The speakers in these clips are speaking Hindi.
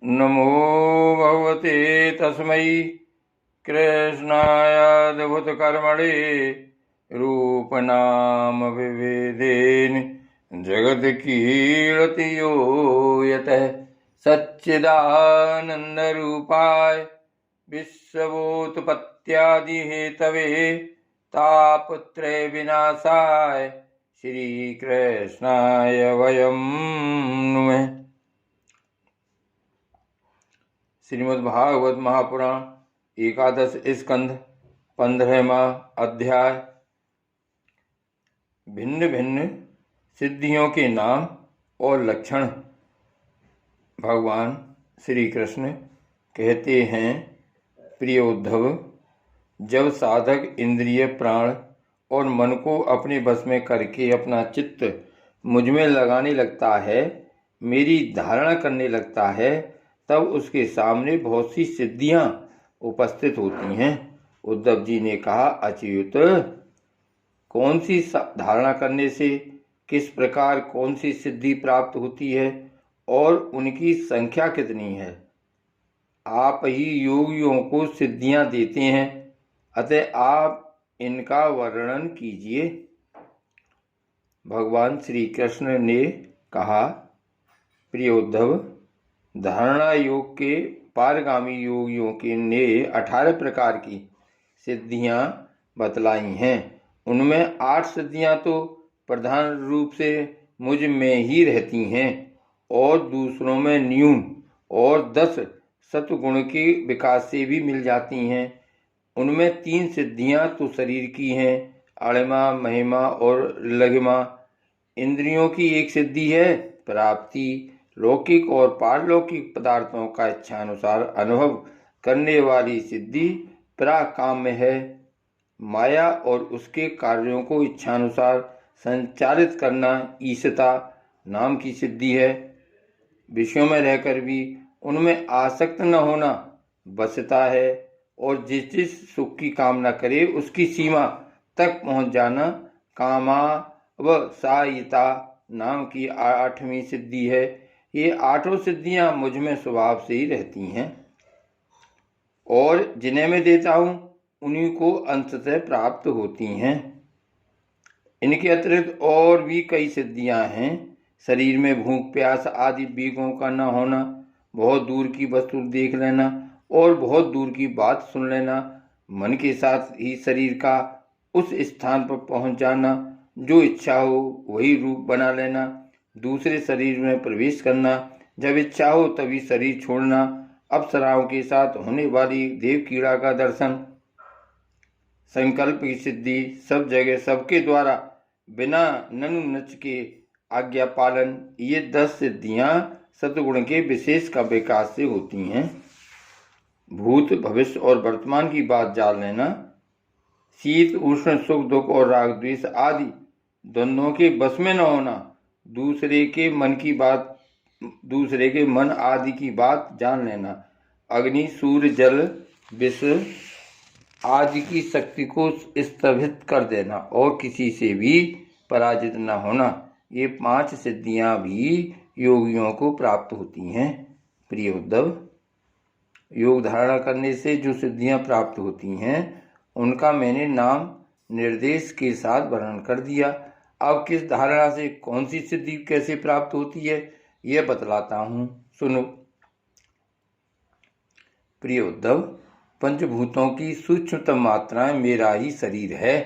नमो भगवते तस्मै कृष्णायाद्भुतकर्मणे रूपनाम विभेदेन जगत्कीर्ति यो यतः सच्चिदानन्दरूपाय विश्वोत्पत्त्यादिहेतवे तापत्रय विनाशाय श्रीकृष्णाय वयं नुमः। श्रीमद्भागवत महापुराण एकादश स्कंध 15वां अध्याय। भिन्न भिन्न सिद्धियों के नाम और लक्षण। भगवान श्री कृष्ण कहते हैं, प्रिय उद्धव, जब साधक इंद्रिय प्राण और मन को अपने बस में करके अपना चित्त मुझ में लगाने लगता है, मेरी धारणा करने लगता है, तब उसके सामने बहुत सी सिद्धियां उपस्थित होती हैं। उद्धव जी ने कहा, अच्युत, कौन सी धारणा करने से किस प्रकार कौन सी सिद्धि प्राप्त होती है और उनकी संख्या कितनी है? आप ही योगियों को सिद्धियां देते हैं, अतः आप इनका वर्णन कीजिए। भगवान श्री कृष्ण ने कहा, प्रिय उद्धव, धारणा योग के पारगामी योगियों के ने 18 प्रकार की सिद्धियां बतलाई हैं। उनमें 8 सिद्धियां तो प्रधान रूप से मुझ में ही रहती हैं और दूसरों में न्यून और 10 सत्वगुण के विकास से भी मिल जाती हैं। उनमें 3 सिद्धियां तो शरीर की हैं, अणिमा, महिमा और लघिमा। इंद्रियों की एक सिद्धि है प्राप्ति, लौकिक और पारलौकिक पदार्थों का इच्छानुसार अनुभव करने वाली सिद्धि पराकाम्य है। माया और उसके कार्यों को इच्छानुसार संचालित करना ईशता नाम की सिद्धि है। विषयों में रहकर भी उनमें आसक्त न होना वशता है और जिस जिस सुख की कामना करे उसकी सीमा तक पहुंच जाना कामावसायिता नाम की 8वीं सिद्धि है। ये 8 सिद्धियां मुझ में स्वभाव से ही रहती हैं और जिन्हें मैं देता हूं उन्हीं को अंततः प्राप्त होती हैं। इनके अतिरिक्त और भी कई सिद्धियां हैं। शरीर में भूख प्यास आदि बीगों का न होना, बहुत दूर की वस्तु देख लेना और बहुत दूर की बात सुन लेना, मन के साथ ही शरीर का उस स्थान पर पहुंच जाना, जो इच्छा हो वही रूप बना लेना, दूसरे शरीर में प्रवेश करना, जब इच्छा हो तभी शरीर छोड़ना, अप्सराओं के साथ होने वाली देव कीड़ा का दर्शन, संकल्प की सिद्धि, सब जगह सबके द्वारा बिना ननु नच के आज्ञा पालन, ये 10 सिद्धियां सतगुण के विशेष का विकास से होती हैं। भूत भविष्य और वर्तमान की बात जान लेना, शीत उष्ण सुख दुख और राग द्वेष आदि द्वंद्वों के बस में न होना, दूसरे के मन आदि की बात जान लेना, अग्नि सूर्य जल विष आदि की शक्ति को स्तंभित कर देना और किसी से भी पराजित न होना, ये 5 सिद्धियां भी योगियों को प्राप्त होती हैं। प्रिय उद्धव, योग धारणा करने से जो सिद्धियां प्राप्त होती हैं उनका मैंने नाम निर्देश के साथ वर्णन कर दिया। अब किस धारणा से कौन सी सिद्धि कैसे प्राप्त होती है यह बतलाता हूं, सुनो। प्रिय उद्धव, पंचभूतों की सूक्ष्मतम मात्राएं मेरा ही शरीर है।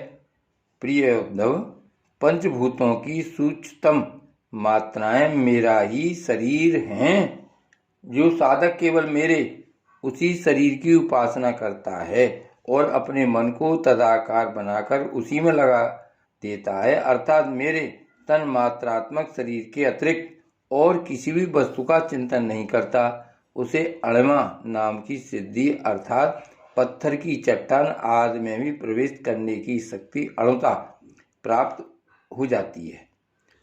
प्रिय उद्धव, पंचभूतों की सूक्ष्मतम मात्राएं मेरा ही शरीर हैं। जो साधक केवल मेरे उसी शरीर की उपासना करता है और अपने मन को तदाकार बनाकर उसी में लगा देता है, अर्थात मेरे तन मात्रात्मक शरीर के अतिरिक्त और किसी भी वस्तु का चिंतन नहीं करता, उसे अणिमा नाम की सिद्धि अर्थात पत्थर की चट्टान आदि में भी प्रवेश करने की शक्ति अणुता प्राप्त हो जाती है।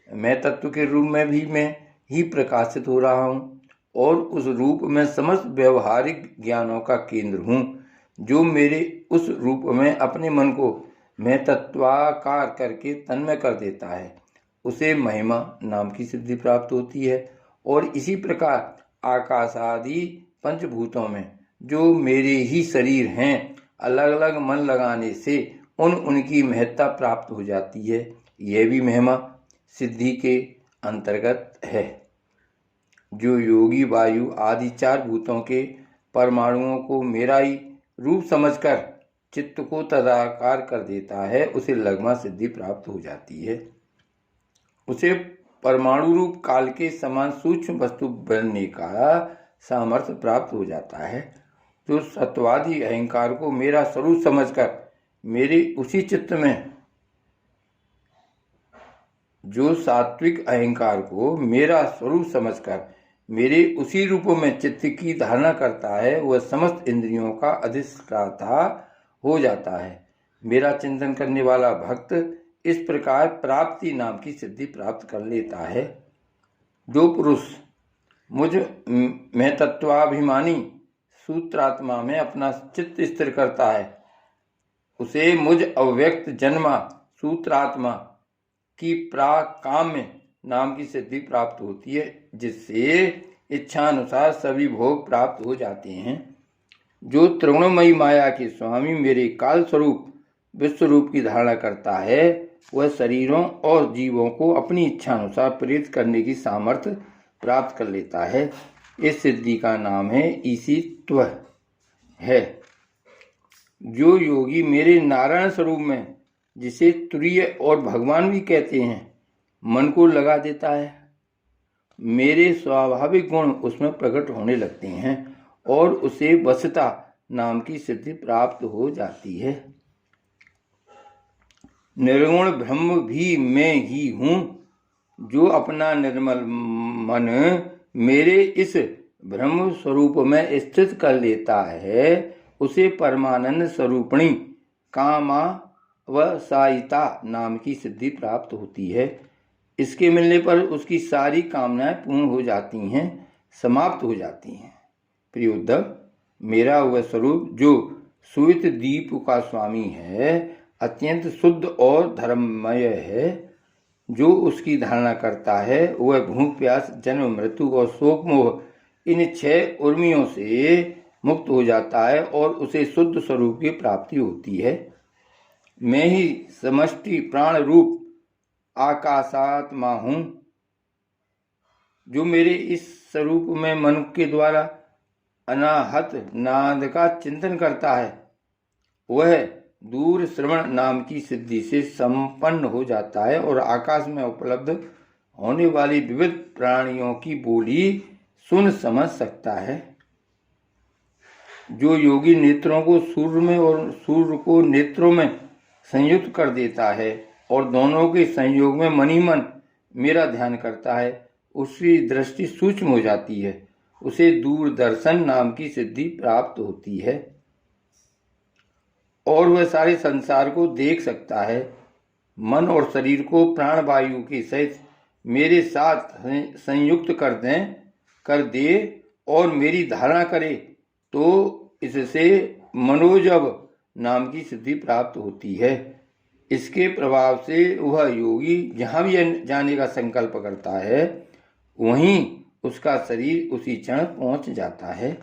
मैं तत्व के रूप में भी मैं ही प्रकाशित हो रहा हूँ और उस रूप में समस्त व्यवहारिक ज्ञानों का केंद्र हूँ। जो मेरे उस रूप में अपने मन को मैं तत्वाकार करके तन्मय कर देता है, उसे महिमा नाम की सिद्धि प्राप्त होती है। और इसी प्रकार आकाश आदि पंचभूतों में जो मेरे ही शरीर हैं, अलग अलग मन लगाने से उनकी महत्ता प्राप्त हो जाती है। यह भी महिमा सिद्धि के अंतर्गत है। जो योगी वायु आदि 4 भूतों के परमाणुओं को मेरा ही रूप समझकर चित्त को तदाकार कर देता है, उसे लगमा सिद्धि प्राप्त हो जाती है। उसे परमाणु रूप काल के समान सूक्ष्म वस्तु बनने का सामर्थ्य प्राप्त हो जाता है। जो सत्वादी अहंकार को मेरा स्वरूप समझकर मेरे उसी चित्त में, जो सात्विक अहंकार को मेरा स्वरूप समझकर मेरे उसी रूप में चित्त की धारणा करता है, वह समस्त इंद्रियों का अधिष्ठाता हो जाता है। मेरा चिंतन करने वाला भक्त इस प्रकार प्राप्ति नाम की सिद्धि प्राप्त कर लेता है। जो पुरुष मुझ में तत्वाभिमानी सूत्रात्मा में अपना चित्त स्थिर करता है, उसे मुझ अव्यक्त जन्मा सूत्रात्मा की प्राकाम्य नाम की सिद्धि प्राप्त होती है, जिससे इच्छानुसार सभी भोग प्राप्त हो जाते हैं। जो त्रिगुणमयी माया के स्वामी मेरे काल स्वरूप विश्व रूप की धारणा करता है, वह शरीरों और जीवों को अपनी इच्छानुसार प्रेरित करने की सामर्थ्य प्राप्त कर लेता है। इस सिद्धि का नाम है ईशित्व है। जो योगी मेरे नारायण स्वरूप में, जिसे तुरीय और भगवान भी कहते हैं, मन को लगा देता है, मेरे स्वाभाविक गुण उसमें प्रकट होने लगते हैं और उसे वशता नाम की सिद्धि प्राप्त हो जाती है। निर्गुण ब्रह्म भी मैं ही हूँ। जो अपना निर्मल मन मेरे इस ब्रह्म स्वरूप में स्थित कर लेता है, उसे परमानंद स्वरूपणी कामावसायिता नाम की सिद्धि प्राप्त होती है। इसके मिलने पर उसकी सारी कामनाएं पूर्ण हो जाती हैं, समाप्त हो जाती हैं। प्रिय उद्धव, मेरा वह स्वरूप जो सुवित दीप का स्वामी है, अत्यंत शुद्ध और धर्ममय है। जो उसकी धारणा करता है, वह भूख प्यास जन्म मृत्यु और शोक मोह इन 6 उर्मियों से मुक्त हो जाता है और उसे शुद्ध स्वरूप की प्राप्ति होती है। मैं ही समष्टि प्राण रूप आकाशात्मा हूँ। जो मेरे इस स्वरूप में मन के द्वारा अनाहत नाद का चिंतन करता है, वह दूर श्रवण नाम की सिद्धि से संपन्न हो जाता है और आकाश में उपलब्ध होने वाली विविध प्राणियों की बोली सुन समझ सकता है। जो योगी नेत्रों को सूर्य में और सूर्य को नेत्रों में संयुक्त कर देता है और दोनों के संयोग में मन ही मन मेरा ध्यान करता है, उसकी दृष्टि सूक्ष्म हो जाती है, उसे दूरदर्शन नाम की सिद्धि प्राप्त होती है और वह सारे संसार को देख सकता है। मन और शरीर को प्राण वायु के सहित मेरे साथ संयुक्त कर दे और मेरी धारणा करे, तो इससे मनोजव नाम की सिद्धि प्राप्त होती है। इसके प्रभाव से वह योगी जहाँ भी जाने का संकल्प करता है, वहीं उसका शरीर उसी क्षण पहुँच जाता है।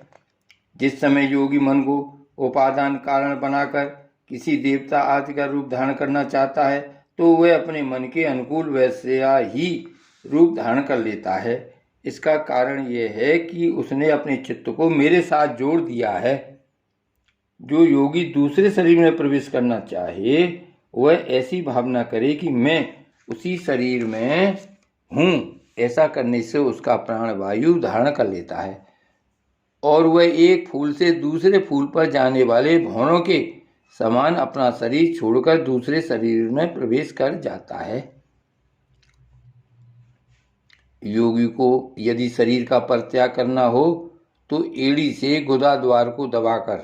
जिस समय योगी मन को उपादान कारण बनाकर किसी देवता आदि का रूप धारण करना चाहता है, तो वह अपने मन के अनुकूल वैसा ही रूप धारण कर लेता है। इसका कारण यह है कि उसने अपने चित्त को मेरे साथ जोड़ दिया है। जो योगी दूसरे शरीर में प्रवेश करना चाहे, वह ऐसी भावना करे कि मैं उसी शरीर में हूँ। ऐसा करने से उसका प्राण वायु धारण कर लेता है और वह एक फूल से दूसरे फूल पर जाने वाले भंवरों के समान अपना शरीर छोड़कर दूसरे शरीर में प्रवेश कर जाता है। योगी को यदि शरीर का परित्याग करना हो, तो एड़ी से गुदा द्वार को दबाकर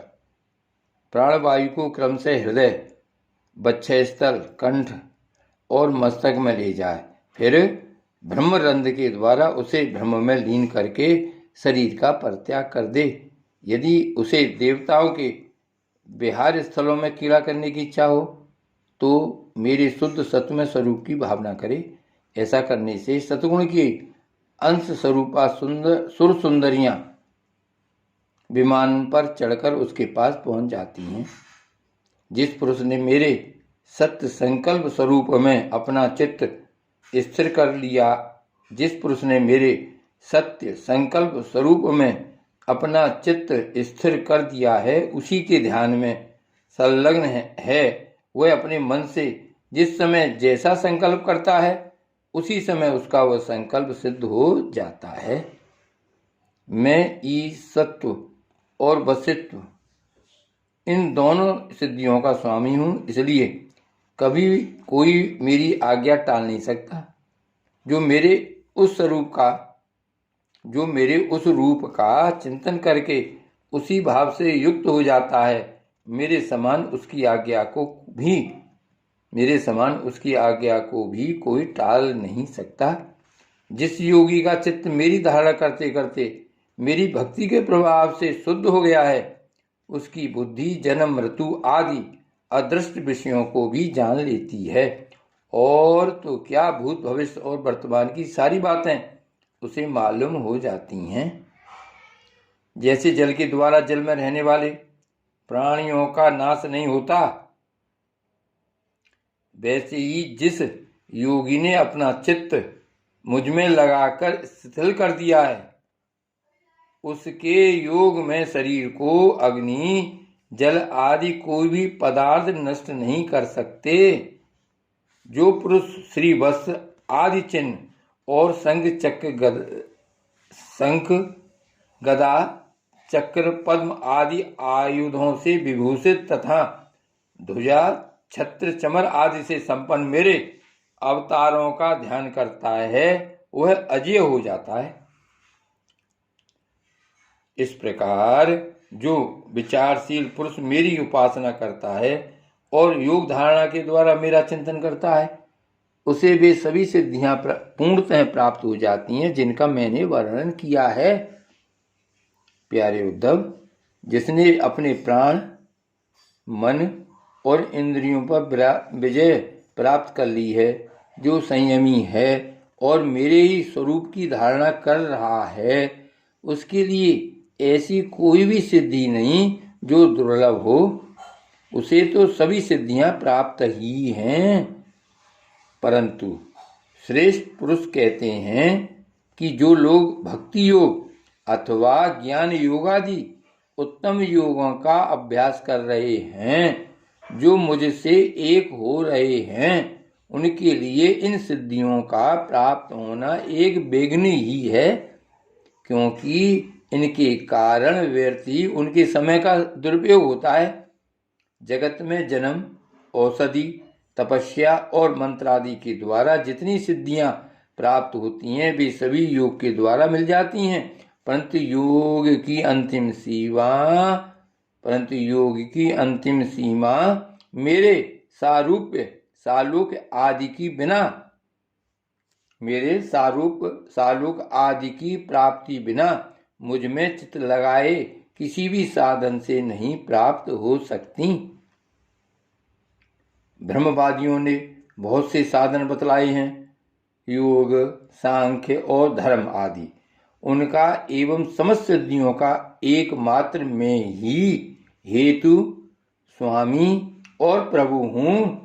प्राणवायु को क्रम से हृदय, बक्षस्थल, कंठ और मस्तक में ले जाए। फिर ब्रह्मरंध्र के द्वारा उसे ब्रह्म में लीन करके शरीर का परित्याग कर दे। यदि उसे देवताओं के विहार स्थलों में क्रीड़ा करने की इच्छा हो, तो मेरे शुद्ध सत्वमय स्वरूप की भावना करे। ऐसा करने से सतगुण की अंश स्वरूपा सुर सुंदरियां विमान पर चढ़कर उसके पास पहुंच जाती हैं। जिस पुरुष ने मेरे सत्य संकल्प स्वरूप में अपना चित्त स्थिर कर लिया, जिस पुरुष ने मेरे सत्य संकल्प स्वरूप में अपना चित्त स्थिर कर दिया है, उसी के ध्यान में संलग्न है, वह अपने मन से जिस समय जैसा संकल्प करता है, उसी समय उसका वह संकल्प सिद्ध हो जाता है। मैं ईसत्व और वसित्व इन दोनों सिद्धियों का स्वामी हूँ, इसलिए कभी कोई मेरी आज्ञा टाल नहीं सकता। जो मेरे उस रूप का चिंतन करके उसी भाव से युक्त हो जाता है, मेरे समान उसकी आज्ञा को भी कोई टाल नहीं सकता। जिस योगी का चित्त मेरी धारणा करते करते मेरी भक्ति के प्रभाव से शुद्ध हो गया है, उसकी बुद्धि जन्म मृत्यु आदि अदृष्ट विषयों को भी जान लेती है, और तो क्या भूत भविष्य और वर्तमान की सारी बातें उसे मालूम हो जाती हैं। जैसे जल के द्वारा जल में रहने वाले प्राणियों का नाश नहीं होता, वैसे ही जिस योगी ने अपना चित्त मुझ में लगाकर शिथिल कर दिया है, उसके योग में शरीर को अग्नि जल आदि कोई भी पदार्थ नष्ट नहीं कर सकते। जो पुरुष श्री वत्स आदि चिन्ह और शंख गदा चक्र पद्म आदि आयुधों से विभूषित तथा ध्वजा छत्र चमर आदि से संपन्न मेरे अवतारों का ध्यान करता है, वह अजय हो जाता है। इस प्रकार जो विचारशील पुरुष मेरी उपासना करता है और योग धारणा के द्वारा मेरा चिंतन करता है, उसे वे सभी सिद्धियां पूर्णतः प्राप्त हो जाती हैं जिनका मैंने वर्णन किया है। प्यारे उद्धव, जिसने अपने प्राण मन और इंद्रियों पर विजय प्राप्त कर ली है, जो संयमी है और मेरे ही स्वरूप की धारणा कर रहा है, उसके लिए ऐसी कोई भी सिद्धि नहीं जो दुर्लभ हो। उसे तो सभी सिद्धियां प्राप्त ही हैं, परंतु श्रेष्ठ पुरुष कहते हैं कि जो लोग भक्ति योग अथवा ज्ञान योग आदि उत्तम योगों का अभ्यास कर रहे हैं, जो मुझसे एक हो रहे हैं, उनके लिए इन सिद्धियों का प्राप्त होना एक विघ्न ही है, क्योंकि इनके कारण व्यर्थ ही उनके समय का दुरुपयोग होता है। जगत में जन्म, औषधि, तपस्या और मंत्र आदि के द्वारा जितनी सिद्धियां प्राप्त होती हैं, वे सभी योग के द्वारा मिल जाती हैं, परंतु योग की अंतिम सीमा मेरे सालोक आदि की प्राप्ति बिना मुझ में चित्त लगाए किसी भी साधन से नहीं प्राप्त हो सकती। ब्रह्मवादियों ने बहुत से साधन बतलाए हैं, योग, सांख्य और धर्म आदि। उनका एवं समस्त सिद्धियों का एकमात्र मैं ही हेतु, स्वामी और प्रभु हूँ।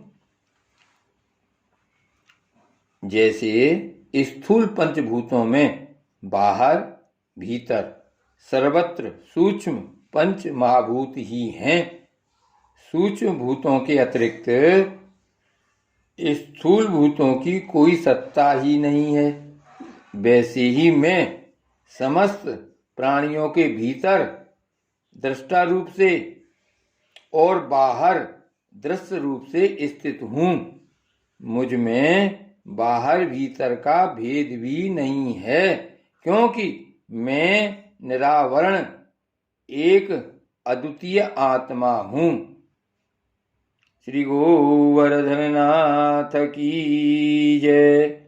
जैसे स्थूल पंचभूतों में बाहर भीतर सर्वत्र सूक्ष्म पंच महाभूत ही हैं, सूक्ष्म भूतों के अतिरिक्त स्थूल भूतों की कोई सत्ता ही नहीं है, वैसे ही मैं समस्त प्राणियों के भीतर दृष्टा रूप से और बाहर दृश्य रूप से स्थित हूँ। मुझ में बाहर भीतर का भेद भी नहीं है, क्योंकि मैं निरावरण एक अद्वितीय आत्मा हूँ। श्री गोवर्धन नाथ की जय।